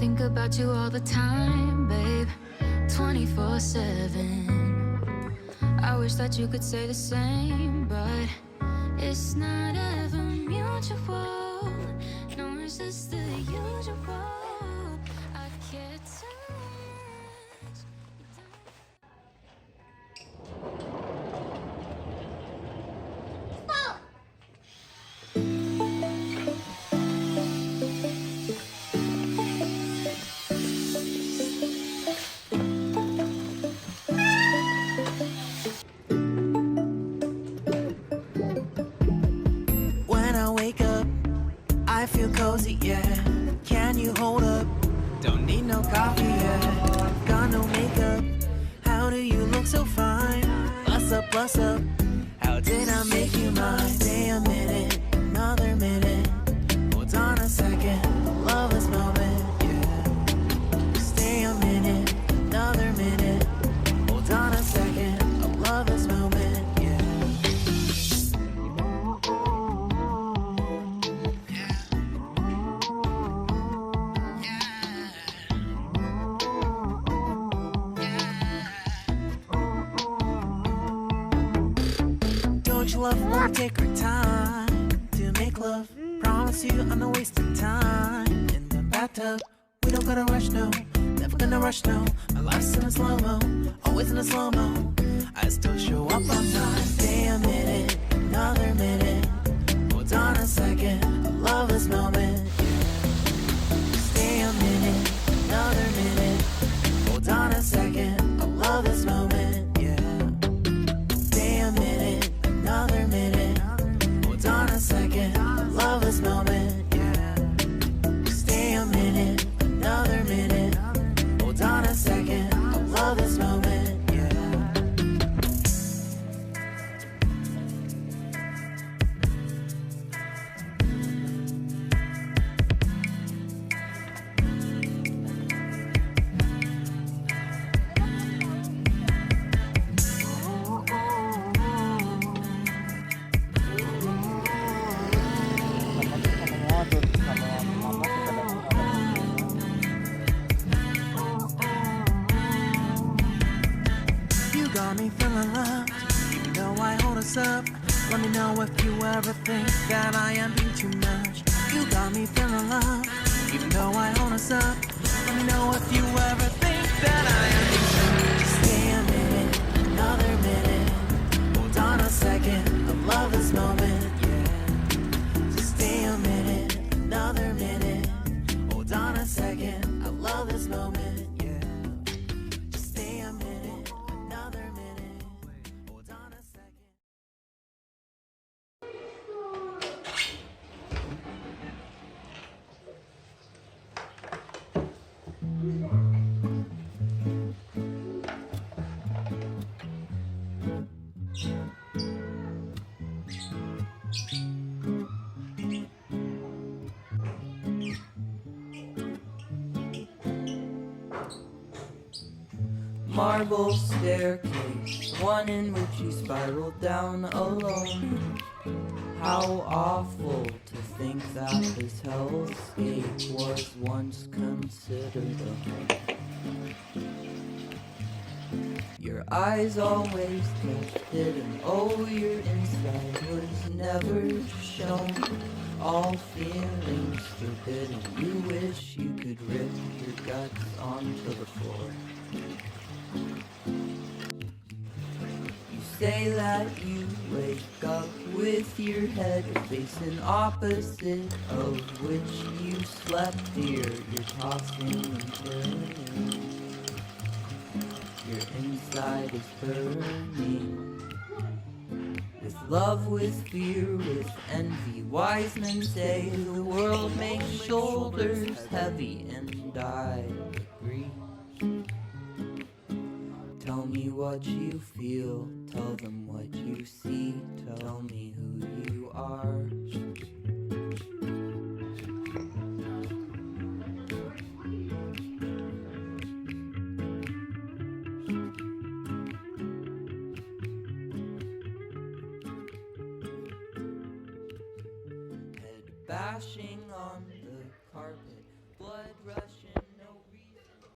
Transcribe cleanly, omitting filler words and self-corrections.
think about you all the time, babe, 24/7. I wish that you could say the same, but it's not ever mutual. No, it's just the usual. I care too much. When I wake up, I feel cozy, yeah. Can you hold up? Don't need no coffee, yeah. Got no makeup. How do you look so fine? Bust up, bust up. How did I make you mine? Stay a minute, another minute. Hold on a second, love this moment, yeah. Stay a minute, another minute. Hold on a second, I love this moment, yeah. Don't you love when we take our time to make love? Promise you I'm not wasting time in the bathtub. We don't gotta rush, no. Never gonna rush, no. My life's in a slow-mo, always in a slow-mo. I still show up on time. Stay a minute, another minute. Hold on a second, I love this moment, yeah. Stay a minute, another minute. Hold on a second, I love this moment, yeah. Stay a minute, another minute. Hold on a second, I love this moment, yeah. Stay a minute, another minute. Hold on a second, I love this moment, yeah. You got me feeling loved, even though I hold us up. Let me know if you ever think that I am being too much. You got me feeling loved, even though I hold us up. Let me know if you ever think that I am being too much. Stay a minute, another minute. Hold on a second, I love this moment, yeah. Just stay a minute, another minute. Hold on a second, I love this moment, yeah. Just stay a minute, another minute. Hold on a second. Marble staircase, one in which you spiraled down alone. How awful to think that this hellscape was once considered a home. Your eyes always kept hidden, oh, your inside was never shown. All feelings forbidden, you wish you could rip your guts onto the floor. You say that you wake up with your head facing opposite of which you slept here. You're tossing and turning, your inside is burning. With love, with fear, with envy, wise men say the world makes shoulders heavy, and I agree. Tell me what you feel, tell them what you see, tell me who you are. Head bashing on